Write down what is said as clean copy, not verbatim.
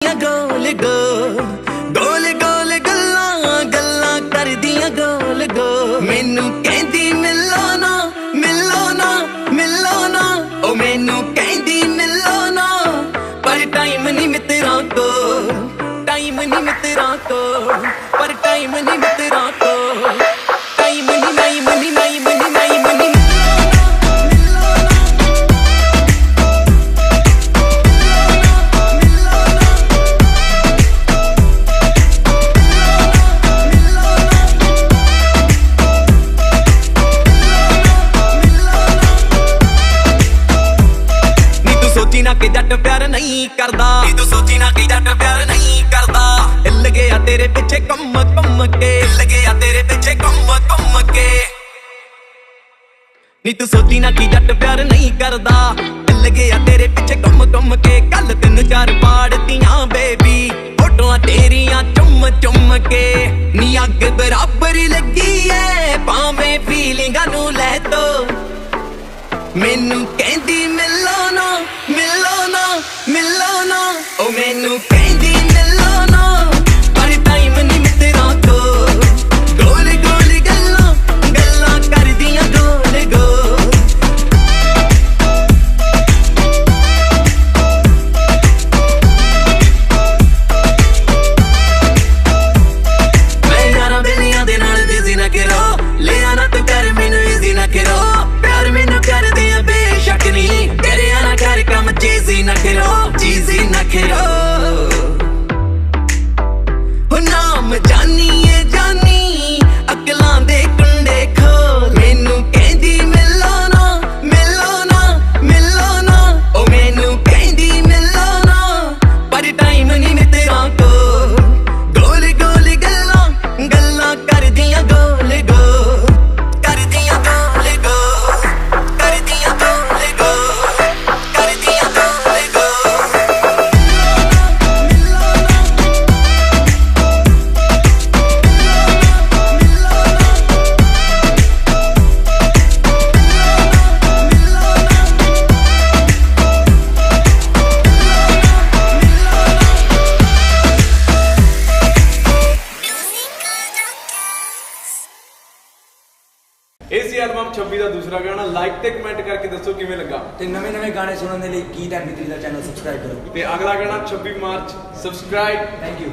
ਕਰਦੀਆਂ ਗੋਲ ਗੋਲ ਗੋਲ ਗੋਲ ਗੱਲਾਂ ਗੱਲਾਂ ਕਰਦੀਆਂ ਗੋਲ ਗੋਲ ਮੈਨੂੰ ਕਹਿੰਦੀ ਮਿਲੋ ਨਾ ਮਿਲੋ ਨਾ ਮਿਲੋ ਨਾ ਉਹ ਮੈਨੂੰ ਕਹਿੰਦੀ ਮਿਲੋ ਨਾ ਪਰ ਟਾਈਮ ਨਹੀਂ ਮਿੱਤਰਾਂ ਕੋਲ ਟਾਈਮ ਨਹੀਂ ਮਿੱਤਰਾਂ ਕੋਲ ਪਰ ਟਾਈਮ ਨਹੀਂ ਮਿੱਤਰਾਂ ਕੋਲ ਟਾਈਮ ਨਹੀਂ ਨਹੀਂ ਮਨੀ ਨਹੀਂ ਮਨੀ ਨਹੀਂ ਮਨੀ ਕਿ ਜੱਟ ਪਿਆਰ ਨਹੀਂ ਕਰਦਾ ਨੀ ਤੂੰ ਸੋਚੀ ਨਾ ਕਿ ਜੱਟ ਪਿਆਰ ਨਹੀਂ ਕਰਦਾ ਹਿੱਲ ਗਿਆ ਤੇਰੇ ਪਿੱਛੇ ਕੰਮ ਕੇ ਹਿੱਲ ਗਿਆ ਤੇਰੇ ਪਿੱਛੇ ਕੰਮ ਕੇ ਨੀ ਤੂੰ ਸੋਚੀ ਨਾ ਕਿ ਜੱਟ ਪਿਆਰ ਨਹੀਂ ਕਰਦਾ ਹਿੱਲ ਗਿਆ ਤੇਰੇ ਪਿੱਛੇ ਕੰਮ ਕੇ ਕੱਲ 3-4 ਪਾੜਤੀਆਂ ਬੇਬੀ ਫੋਟੋਆਂ ਤੇਰੀਆਂ ਚੁੰਮ ਕੇ ਨੀ ਅੱਗ ਬਰਾਬਰ ਲੱਗੀ ਐ ਭਾਵੇਂ ਫੀਲਿੰਗਾਂ ਨੂੰ ਲੈ ਤੋ ਮੈਨੂੰ ਕਹਿੰਦੀ ਮਿਲੋ ਨਾ ਮਿਲੋ ਨਾ ਮਿਲੋ ਨਾ ਉਹ ਮੈਨੂੰ ਕਹਿੰਦੀ ਮਿਲੋ ਨਾ ਪਰ ਟਾਈਮ ਨਹੀਂ ਮਿੱਤਰਾਂ ਕੋਲ ਗੋਲ ਗੋਲ ਗੱਲਾਂ ਗੱਲਾਂ ਕਰਦੀਆਂ ਗੋਲ ਗੋਲ ਮੈਂ ਯਾਰਾਂ ਬੇਲੀਆਂ ਦੇ ਨਾਲ ਬਿਜ਼ੀ ਨਾ ਕਰੋ ਲਿਆ ਨਾ ਤੂੰ ਕਰ ਮੈਨੂੰ ਈਜ਼ੀ ਨਾ ਕਰੋ ਪਿਆਰ ਮੈਨੂੰ ਕਰਦੇ ਆ ਬੇਸ਼ੱਕ ਨਹੀਂ ਕਰਿਆ ਨਾ ਕਰ ਕੰਮ ਚੀਜ਼ੀ ਨਾ ਕਰੋ ਹੋ ਨਾਮ ਜਾਨੀਏ ਜਾਨੀ ਅਕਲਾਂ ਦੇ ਕੁੰਡੇ ਖੋਲ ਮੈਨੂੰ ਕਹਿੰਦੀ ਮਿਲੋ ਨਾ ਮਿਲੋ ਨਾ ਮਿਲੋ ਨਾ ਉਹ ਮੈਨੂੰ ਕਹਿੰਦੀ ਮਿਲੋ ਨਾ ਪਰ ਟਾਈਮ ਨਹੀਂ ਮਿੱਤਰਾਂ ਕੋਲ ਗੋਲ ਗੋਲ ਗੱਲਾਂ ਗੱਲਾਂ ਕਰਦੀਆਂ ਗੋਲ ਗੋਲ ਕਰਦੀਆਂ ਗੋਲ ਗੋਲ ਕਰਦੀਆਂ ਗੋਲ ਗੋਲ ਕਰਦੀਆਂ ਗੋਲ ਗੋਲ ਇਸ ਐਲਬਮ 26 ਦਾ ਦੂਸਰਾ ਗਾਣਾ ਲਾਈਕ ਤੇ ਕਮੈਂਟ ਕਰਕੇ ਦੱਸੋ ਕਿਵੇਂ ਲੱਗਾ ਤੇ ਨਵੇਂ ਗਾਣੇ ਸੁਣਨ ਦੇ ਲਈ ਗੀਤ MP3 ਦਾ ਚੈਨਲ ਸਬਸਕ੍ਰਾਈਬ ਕਰੋ ਤੇ ਅਗਲਾ ਗਾਣਾ 26 ਮਾਰਚ ਸਬਸਕ੍ਰਾਈਬ ਥੈਂਕ ਯੂ